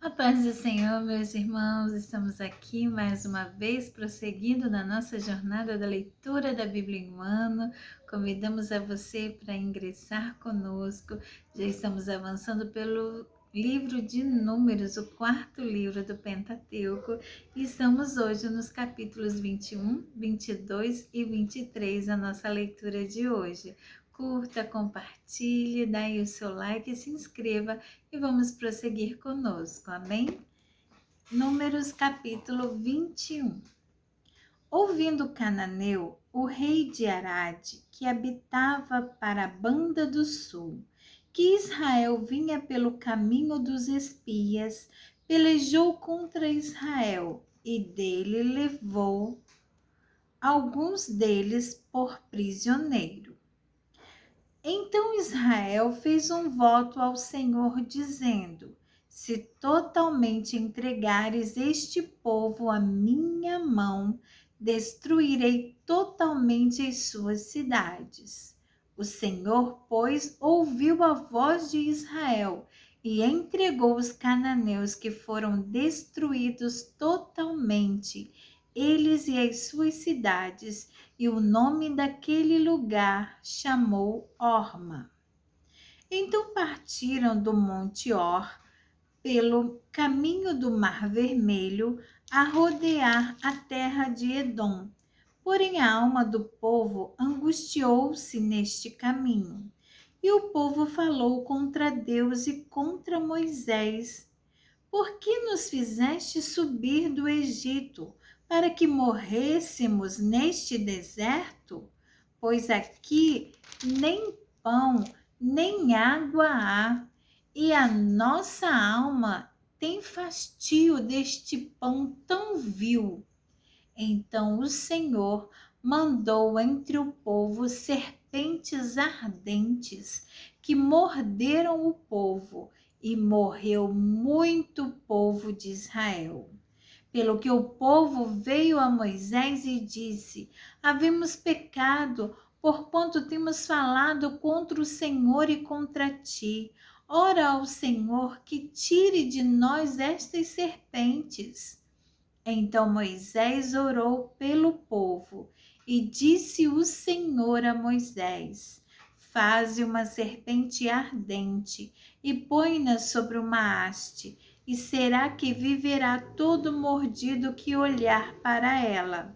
A paz do Senhor, meus irmãos, estamos aqui mais uma vez prosseguindo na nossa jornada da leitura da Bíblia em um ano. Convidamos a você para ingressar conosco. Já estamos avançando pelo livro de Números, o quarto livro do Pentateuco, e estamos hoje nos capítulos 21, 22 e 23, a nossa leitura de hoje. Curta, compartilhe, dá aí o seu like e se inscreva e vamos prosseguir conosco, amém? Números capítulo 21. Ouvindo Cananeu, o rei de Arade, que habitava para a banda do sul, que Israel vinha pelo caminho dos espias, pelejou contra Israel e dele levou alguns deles por prisioneiro. Então Israel fez um voto ao Senhor, dizendo: se totalmente entregares este povo à minha mão, destruirei totalmente as suas cidades. O Senhor, pois, ouviu a voz de Israel e entregou os cananeus, que foram destruídos totalmente, eles e as suas cidades, e o nome daquele lugar chamou Orma. Então partiram do Monte Or pelo caminho do Mar Vermelho a rodear a terra de Edom. Porém a alma do povo angustiou-se neste caminho. E o povo falou contra Deus e contra Moisés: por que nos fizeste subir do Egito, para que morrêssemos neste deserto? Pois aqui nem pão, nem água há, e a nossa alma tem fastio deste pão tão vil. Então o Senhor mandou entre o povo serpentes ardentes que morderam o povo, e morreu muito povo de Israel. Pelo que o povo veio a Moisés e disse: havemos pecado, porquanto temos falado contra o Senhor e contra ti. Ora ao Senhor que tire de nós estas serpentes. Então Moisés orou pelo povo e disse o Senhor a Moisés: faze uma serpente ardente e põe-na sobre uma haste, e será que viverá todo mordido que olhar para ela.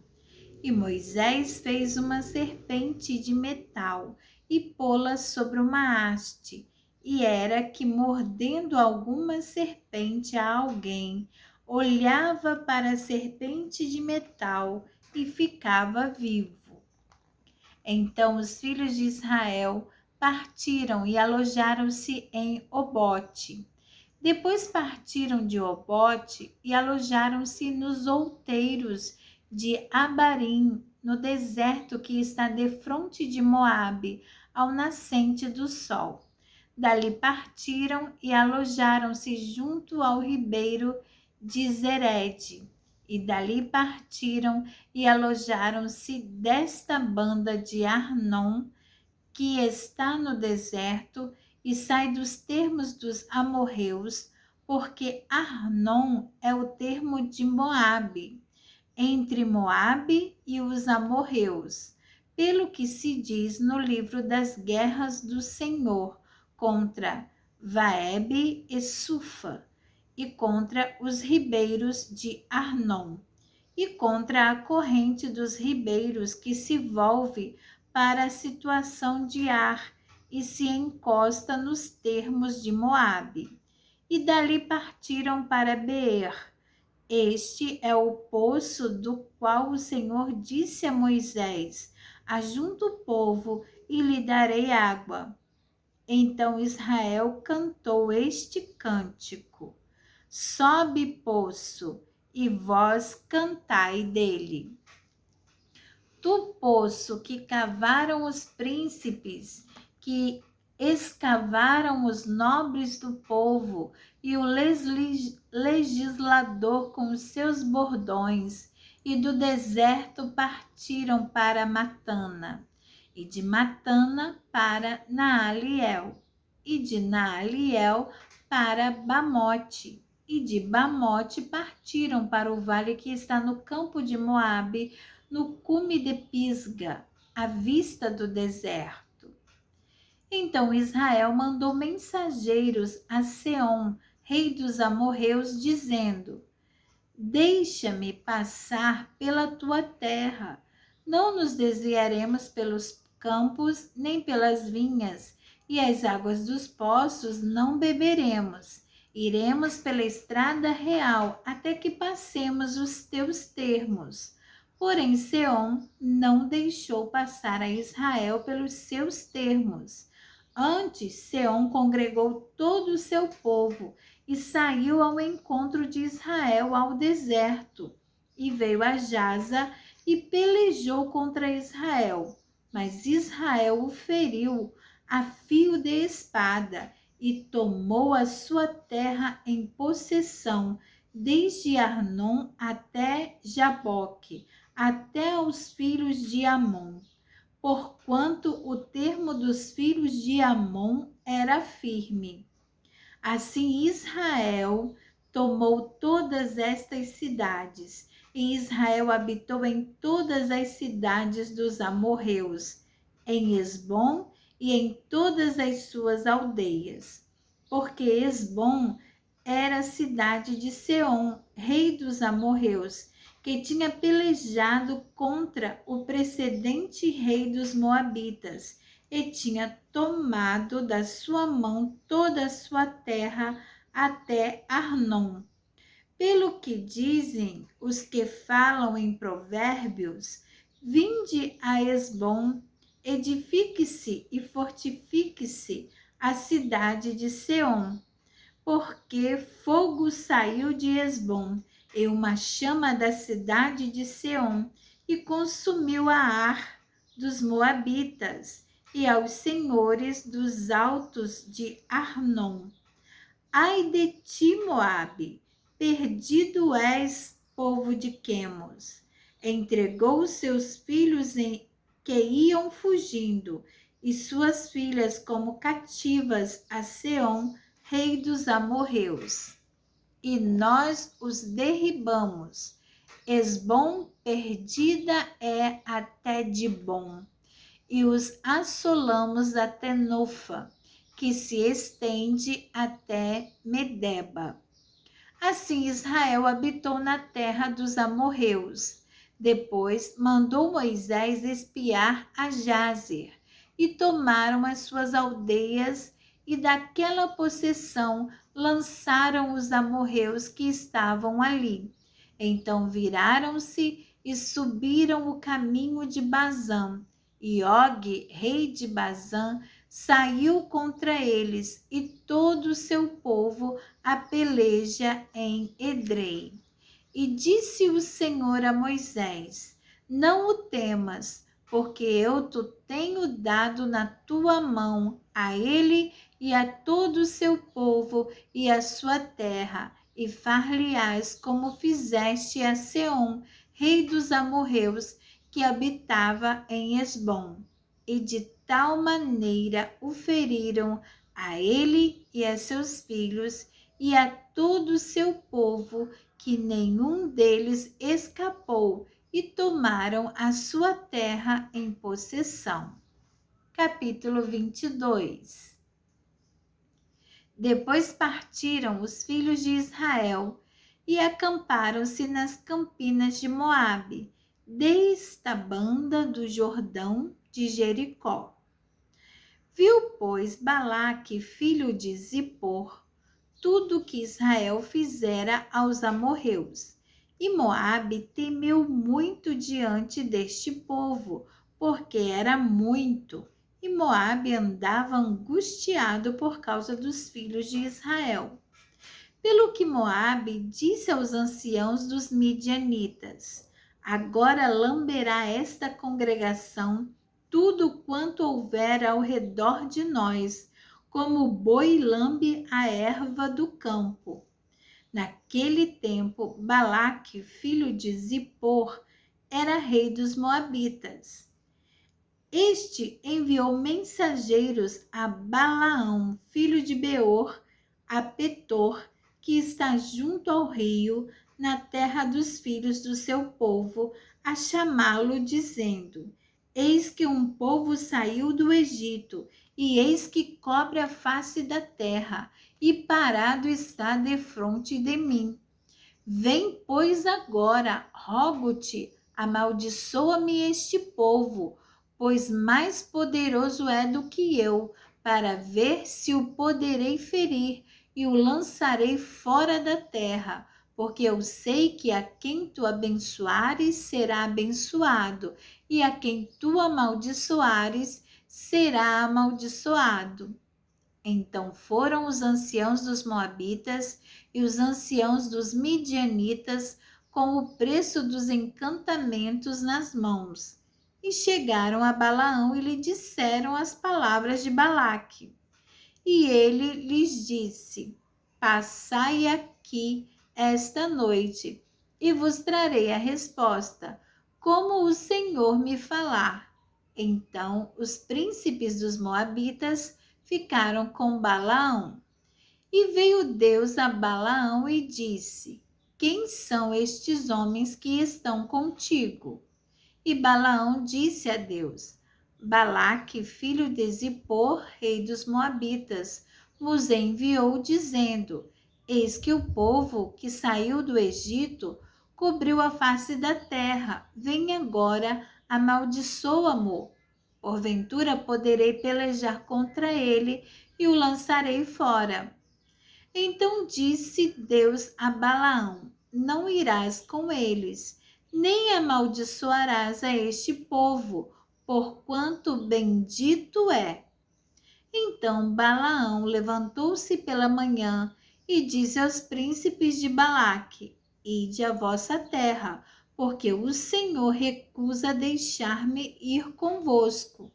E Moisés fez uma serpente de metal e pô-la sobre uma haste. E era que, mordendo alguma serpente a alguém, olhava para a serpente de metal e ficava vivo. Então os filhos de Israel partiram e alojaram-se em Obote. Depois partiram de Obote e alojaram-se nos outeiros de Abarim, no deserto que está defronte de Moabe, ao nascente do sol. Dali partiram e alojaram-se junto ao ribeiro de Zerede. E dali partiram e alojaram-se desta banda de Arnon, que está no deserto e sai dos termos dos amorreus, porque Arnon é o termo de Moabe, entre Moabe e os amorreus, pelo que se diz no livro das guerras do Senhor contra Vaebe e Sufa, e contra os ribeiros de Arnon, e contra a corrente dos ribeiros que se volve para a situação de Ar e se encosta nos termos de Moabe. E dali partiram para Beer. Este é o poço do qual o Senhor disse a Moisés: ajunta o povo e lhe darei água. Então Israel cantou este cântico: sobe, poço, e vós cantai dele. Tu, poço, que cavaram os príncipes, que escavaram os nobres do povo, e o legislador com os seus bordões, e do deserto partiram para Matana, e de Matana para Naaliel, e de Naaliel para Bamote, e de Bamote partiram para o vale que está no campo de Moabe, no cume de Pisga, à vista do deserto. Então Israel mandou mensageiros a Seom, rei dos amorreus, dizendo: Deixa-me passar pela tua terra. Não nos desviaremos pelos campos nem pelas vinhas, e as águas dos poços não beberemos. Iremos pela estrada real até que passemos os teus termos. Porém, Seom não deixou passar a Israel pelos seus termos. Antes, Seom congregou todo o seu povo e saiu ao encontro de Israel ao deserto, e veio a Jaza e pelejou contra Israel. Mas Israel o feriu a fio de espada e tomou a sua terra em possessão, desde Arnon até Jaboque, até aos filhos de Amon, porquanto o termo dos filhos de Amon era firme. Assim Israel tomou todas estas cidades, e Israel habitou em todas as cidades dos amorreus, em Esbom e em todas as suas aldeias. Porque Esbom era a cidade de Seom, rei dos amorreus, que tinha pelejado contra o precedente rei dos moabitas, e tinha tomado da sua mão toda a sua terra até Arnon. Pelo que dizem os que falam em provérbios, vinde a Esbom, edifique-se e fortifique-se a cidade de Seom, porque fogo saiu de Esbom e uma chama da cidade de Seom, e consumiu a Ar dos moabitas e aos senhores dos altos de Arnon. Ai de ti, Moabe, perdido és, povo de Quemos. Entregou seus filhos que iam fugindo, e suas filhas como cativas a Seom, rei dos amorreus. E nós os derribamos. Esbom perdida é até Dibom, e os assolamos até Nofa, que se estende até Medeba. Assim Israel habitou na terra dos amorreus. Depois mandou Moisés espiar a Jazer, e tomaram as suas aldeias, e daquela possessão lançaram os amorreus que estavam ali. Então viraram-se e subiram o caminho de Bazã, e Og, rei de Bazã, saiu contra eles e todo o seu povo a peleja em Edrei. E disse o Senhor a Moisés: Não o temas, porque eu te tenho dado na tua mão, a ele e a todo o seu povo e a sua terra, e far-lhe-ás como fizeste a Seom, rei dos amorreus, que habitava em Esbom. E de tal maneira o feriram a ele e a seus filhos e a todo o seu povo, que nenhum deles escapou, e tomaram a sua terra em possessão. Capítulo 22. Depois partiram os filhos de Israel e acamparam-se nas campinas de Moabe, desde a banda do Jordão de Jericó. Viu, pois, Balaque, filho de Zippor, tudo o que Israel fizera aos amorreus. E Moabe temeu muito diante deste povo, porque era muito. E Moabe andava angustiado por causa dos filhos de Israel. Pelo que Moabe disse aos anciãos dos midianitas: Agora lamberá esta congregação tudo quanto houver ao redor de nós, como o boi lambe a erva do campo. Naquele tempo, Balaque, filho de Zippor, era rei dos Moabitas. Este enviou mensageiros a Balaão, filho de Beor, a Petor, que está junto ao rio, na terra dos filhos do seu povo, a chamá-lo, dizendo: Eis que um povo saiu do Egito, e eis que cobre a face da terra, e parado está defronte de mim. Vem, pois, agora, rogo-te, amaldiçoa-me este povo, pois mais poderoso é do que eu, para ver se o poderei ferir e o lançarei fora da terra, porque eu sei que a quem tu abençoares será abençoado, e a quem tu amaldiçoares será amaldiçoado. Então foram os anciãos dos Moabitas e os anciãos dos Midianitas com o preço dos encantamentos nas mãos. E chegaram a Balaão e lhe disseram as palavras de Balaque. E ele lhes disse: Passai aqui esta noite, e vos trarei a resposta, como o Senhor me falar. Então os príncipes dos Moabitas ficaram com Balaão. E veio Deus a Balaão e disse: Quem são estes homens que estão contigo? E Balaão disse a Deus: Balaque, filho de Zippor, rei dos Moabitas, vos enviou dizendo: Eis que o povo que saiu do Egito cobriu a face da terra. Vem agora, amaldiçoa-mo. Porventura poderei pelejar contra ele e o lançarei fora. Então disse Deus a Balaão: Não irás com eles, nem amaldiçoarás a este povo, porquanto bendito é. Então Balaão levantou-se pela manhã e disse aos príncipes de Balaque: Ide à vossa terra, porque o Senhor recusa deixar-me ir convosco.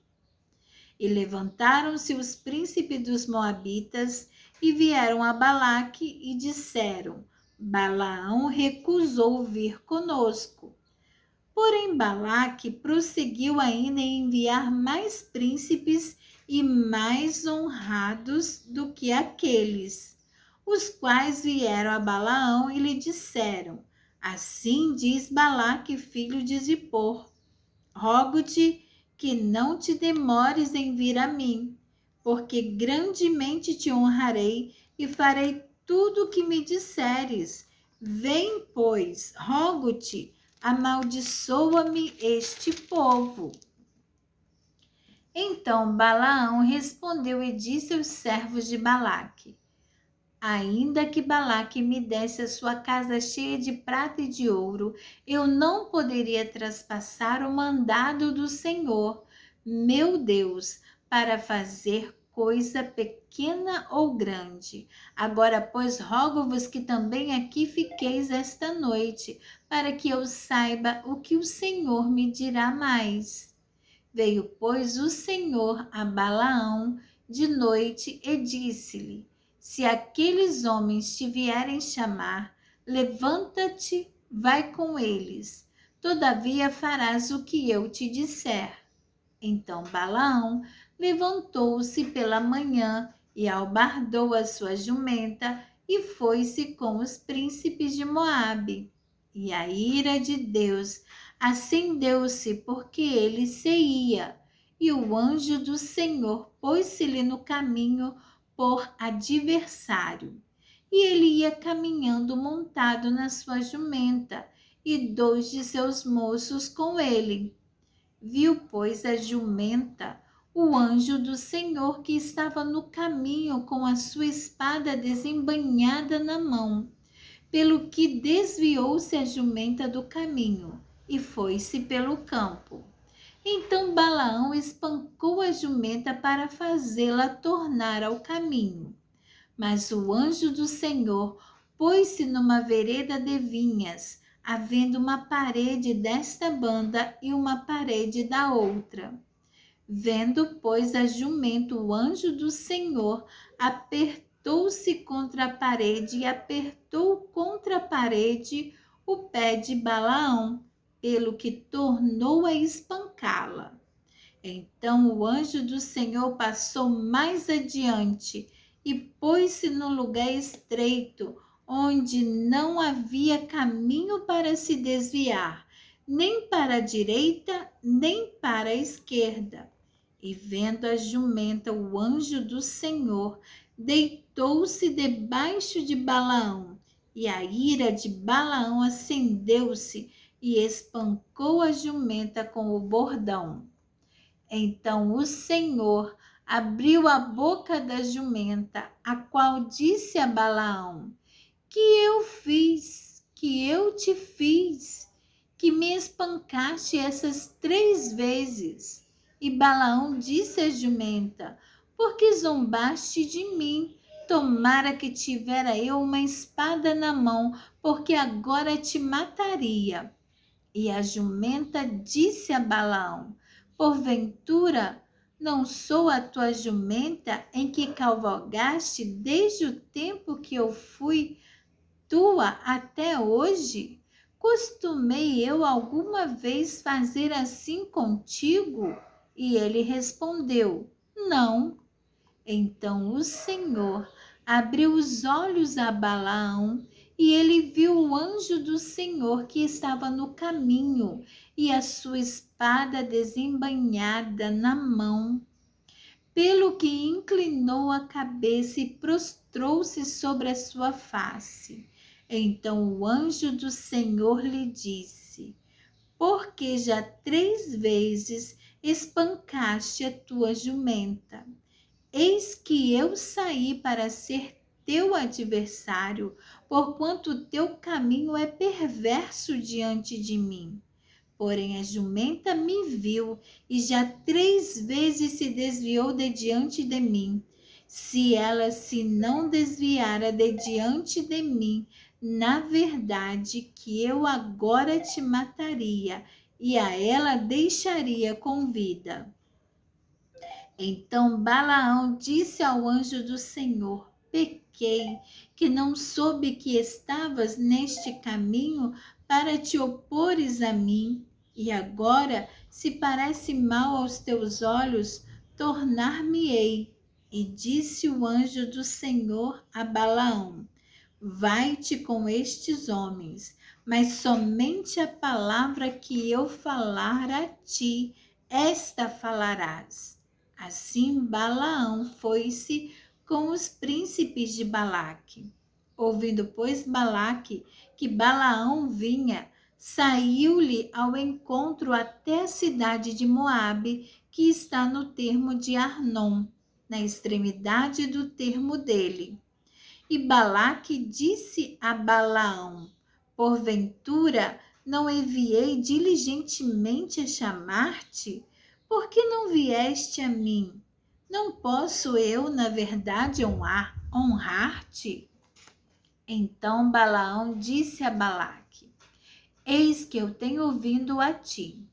E levantaram-se os príncipes dos Moabitas e vieram a Balaque e disseram: Balaão recusou vir conosco. Porém, Balaque prosseguiu ainda em enviar mais príncipes e mais honrados do que aqueles, os quais vieram a Balaão e lhe disseram: Assim diz Balaque, filho de Zippor: Rogo-te que não te demores em vir a mim, porque grandemente te honrarei e farei tudo o que me disseres. Vem, pois, rogo-te, amaldiçoa-me este povo. Então Balaão respondeu e disse aos servos de Balaque: Ainda que Balaque me desse a sua casa cheia de prata e de ouro, eu não poderia traspassar o mandado do Senhor, meu Deus, para fazer coisa pequena ou grande. Agora, pois, rogo-vos que também aqui fiqueis esta noite, para que eu saiba o que o Senhor me dirá mais. Veio, pois, o Senhor a Balaão de noite e disse-lhe: Se aqueles homens te vierem chamar, levanta-te, vai com eles. Todavia farás o que eu te disser. Então Balaão levantou-se pela manhã e albardou a sua jumenta e foi-se com os príncipes de Moabe. E a ira de Deus acendeu-se porque ele se ia, e o anjo do Senhor pôs-se-lhe no caminho por adversário. E ele ia caminhando montado na sua jumenta, e 2 de seus moços com ele. Viu, pois, a jumenta, o anjo do Senhor que estava no caminho com a sua espada desembainhada na mão, pelo que desviou-se a jumenta do caminho e foi-se pelo campo. Então Balaão espancou a jumenta para fazê-la tornar ao caminho. Mas o anjo do Senhor pôs-se numa vereda de vinhas, havendo uma parede desta banda e uma parede da outra. Vendo, pois, a jumenta, o anjo do Senhor apertou-se contra a parede e apertou contra a parede o pé de Balaão, pelo que tornou a espancá-la. Então o anjo do Senhor passou mais adiante e pôs-se no lugar estreito, onde não havia caminho para se desviar, nem para a direita, nem para a esquerda. E vendo a jumenta, o anjo do Senhor deitou-se debaixo de Balaão, e a ira de Balaão acendeu-se e espancou a jumenta com o bordão. Então o Senhor abriu a boca da jumenta, a qual disse a Balaão: que eu fiz, que eu te fiz, que me espancaste essas 3 vezes. E Balaão disse à jumenta: porque zombaste de mim? Tomara que tivera eu uma espada na mão, porque agora te mataria. E a jumenta disse a Balaão: porventura não sou a tua jumenta em que cavalgaste desde o tempo que eu fui tua até hoje? Costumei eu alguma vez fazer assim contigo? E ele respondeu: não. Então o Senhor abriu os olhos a Balaão e ele viu o anjo do Senhor que estava no caminho e a sua espada desembainhada na mão. Pelo que inclinou a cabeça e prostrou-se sobre a sua face. Então o anjo do Senhor lhe disse: porque já 3 vezes espancaste a tua jumenta. Eis que eu saí para ser teu adversário, porquanto o teu caminho é perverso diante de mim. Porém a jumenta me viu e já 3 vezes se desviou de diante de mim. Se ela se não desviara de diante de mim, na verdade que eu agora te mataria e a ela deixaria com vida. Então Balaão disse ao anjo do Senhor: pequei, que não soube que estavas neste caminho para te opores a mim. E agora, se parece mal aos teus olhos, tornar-me-ei. E disse o anjo do Senhor a Balaão: vai-te com estes homens, mas somente a palavra que eu falar a ti, esta falarás. Assim Balaão foi-se com os príncipes de Balaque. Ouvindo, pois, Balaque que Balaão vinha, saiu-lhe ao encontro até a cidade de Moabe, que está no termo de Arnom, na extremidade do termo dele. E Balaque disse a Balaão: porventura não enviei diligentemente a chamar-te? Por que não vieste a mim? Não posso eu, na verdade, honrar-te? Então Balaão disse a Balaque: eis que eu tenho vindo a ti.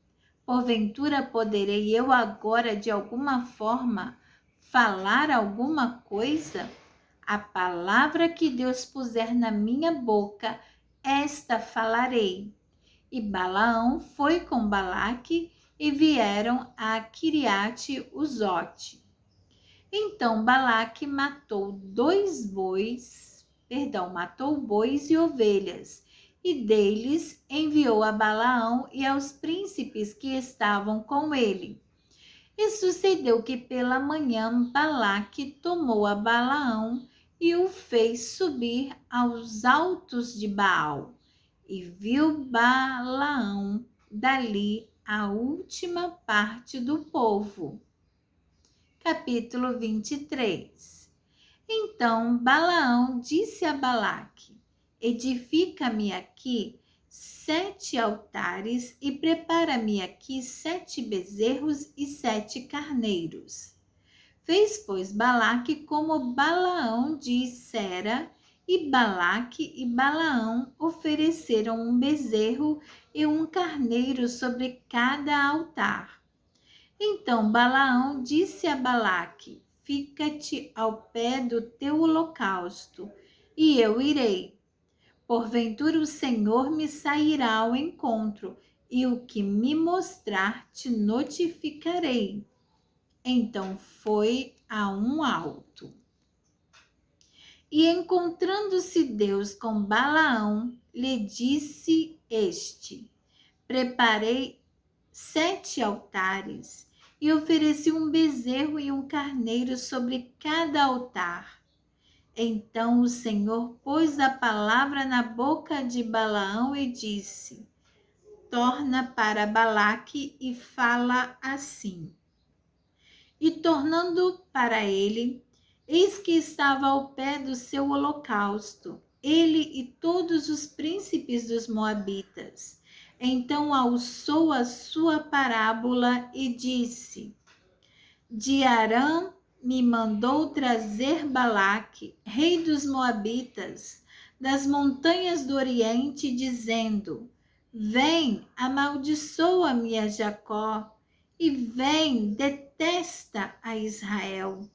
Porventura poderei eu agora de alguma forma falar alguma coisa? A palavra que Deus puser na minha boca, esta falarei. E Balaão foi com Balaque e vieram a Quiriate-Uzote. Então Balaque matou bois e ovelhas, e deles enviou a Balaão e aos príncipes que estavam com ele. E sucedeu que pela manhã Balaque tomou a Balaão e o fez subir aos altos de Baal. E viu Balaão dali a última parte do povo. Capítulo 23. Então Balaão disse a Balaque: edifica-me aqui 7 altares e prepara-me aqui 7 bezerros e 7 carneiros. Fez, pois, Balaque como Balaão dissera, e Balaque e Balaão ofereceram um bezerro e um carneiro sobre cada altar. Então Balaão disse a Balaque: fica-te ao pé do teu holocausto, e eu irei. Porventura o Senhor me sairá ao encontro, e o que me mostrar te notificarei. Então foi a um alto. E encontrando-se Deus com Balaão, lhe disse este: Preparei 7 altares e ofereci um bezerro e um carneiro sobre cada altar. Então o Senhor pôs a palavra na boca de Balaão e disse: Torna para Balaque e fala assim. E tornando para ele, eis que estava ao pé do seu holocausto, ele e todos os príncipes dos moabitas. Então alçou a sua parábola e disse: De Arã me mandou trazer Balaque, rei dos moabitas, das montanhas do Oriente, dizendo: Vem, amaldiçoa-me a Jacó, e vem, detesta a Israel.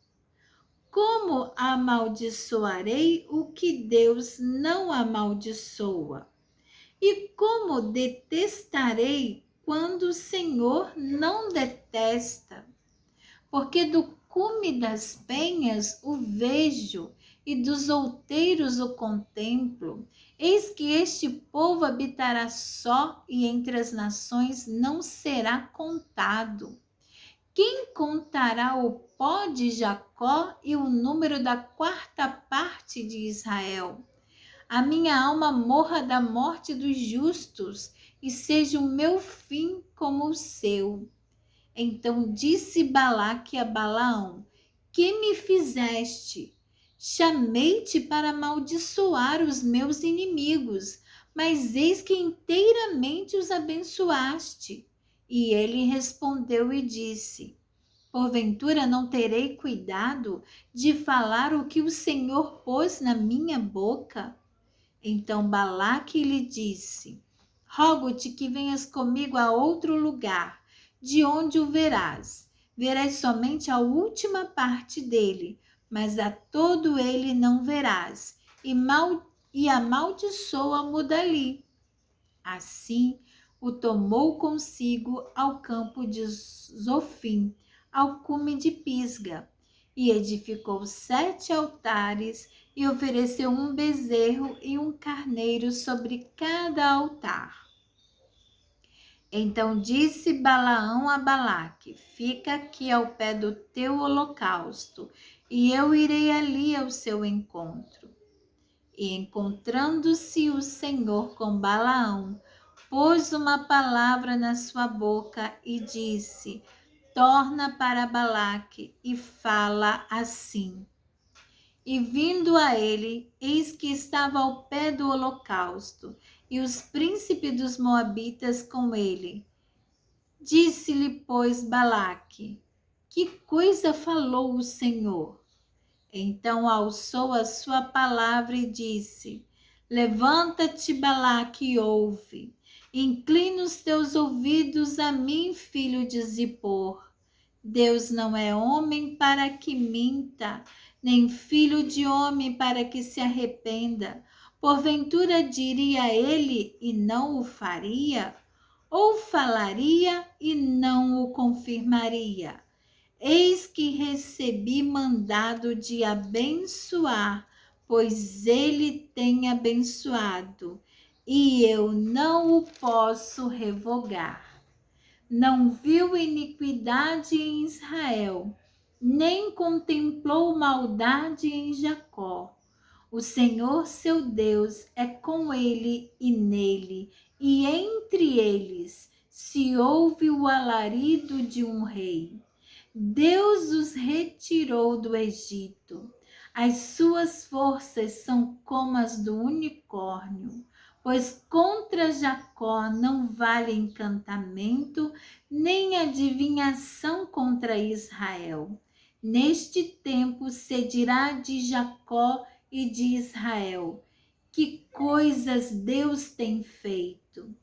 Como amaldiçoarei o que Deus não amaldiçoa? E como detestarei quando o Senhor não detesta? Porque do cume das penhas o vejo, e dos outeiros o contemplo. Eis que este povo habitará só, e entre as nações não será contado. Quem contará o pó de Jacó e o número da 4ª parte de Israel? A minha alma morra da morte dos justos, e seja o meu fim como o seu. Então disse Balaque a Balaão: Que me fizeste? Chamei-te para amaldiçoar os meus inimigos, mas eis que inteiramente os abençoaste. E ele respondeu e disse: Porventura não terei cuidado de falar o que o Senhor pôs na minha boca? Então Balaque lhe disse: Rogo-te que venhas comigo a outro lugar, de onde o verás. Verás somente a última parte dele, mas a todo ele não verás, e amaldiçoa-mo dali. Assim o tomou consigo ao campo de Zofim, ao cume de Pisga, e edificou 7 altares e ofereceu um bezerro e um carneiro sobre cada altar. Então disse Balaão a Balaque: Fica aqui ao pé do teu holocausto, e eu irei ali ao seu encontro. E encontrando-se o Senhor com Balaão, pôs uma palavra na sua boca e disse: Torna para Balaque e fala assim. E vindo a ele, eis que estava ao pé do holocausto, e os príncipes dos moabitas com ele. Disse-lhe, pois, Balaque: Que coisa falou o Senhor? Então alçou a sua palavra e disse: Levanta-te, Balaque, e ouve. Inclina os teus ouvidos a mim, filho de Zippor. Deus não é homem para que minta, nem filho de homem para que se arrependa. Porventura diria ele e não o faria? Ou falaria e não o confirmaria? Eis que recebi mandado de abençoar, pois ele tem abençoado, e eu não o posso revogar. Não viu iniquidade em Israel, nem contemplou maldade em Jacó. O Senhor seu Deus é com ele e nele, e entre eles se ouve o alarido de um rei. Deus os retirou do Egito. As suas forças são como as do unicórnio, pois contra Jacó não vale encantamento, nem adivinhação contra Israel. Neste tempo se dirá de Jacó e de Israel: que coisas Deus tem feito!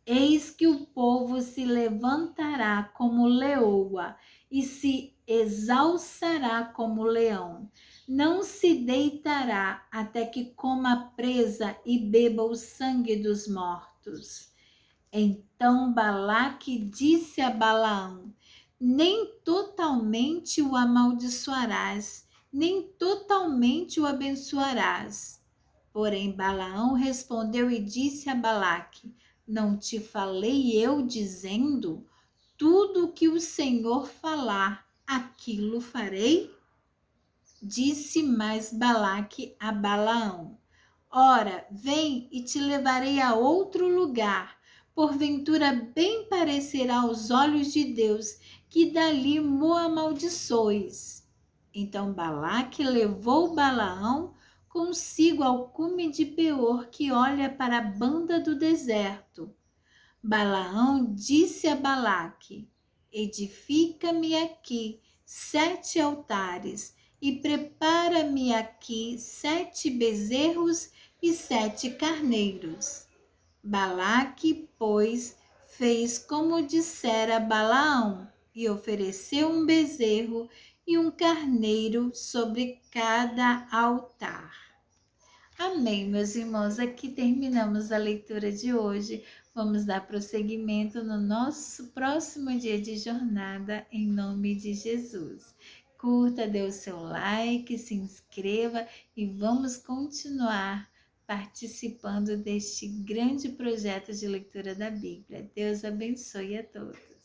Eis que o povo se levantará como leoa e se exalçará como leão. Não se deitará até que coma a presa e beba o sangue dos mortos. Então Balaque disse a Balaão: Nem totalmente o amaldiçoarás, nem totalmente o abençoarás. Porém, Balaão respondeu e disse a Balaque: Não te falei eu dizendo, tudo o que o Senhor falar, aquilo farei? Disse mais Balaque a Balaão: Ora, vem e te levarei a outro lugar. Porventura bem parecerá aos olhos de Deus que dali mo amaldiçoes. Então Balaque levou Balaão consigo ao cume de Peor, que olha para a banda do deserto. Balaão disse a Balaque: Edifica-me aqui 7 altares e prepara-me aqui 7 bezerros e 7 carneiros. Balaque, pois, fez como dissera Balaão e ofereceu um bezerro e um carneiro sobre cada altar. Amém, meus irmãos. Aqui terminamos a leitura de hoje. Vamos dar prosseguimento no nosso próximo dia de jornada, em nome de Jesus. Curta, dê o seu like, se inscreva e vamos continuar participando deste grande projeto de leitura da Bíblia. Deus abençoe a todos.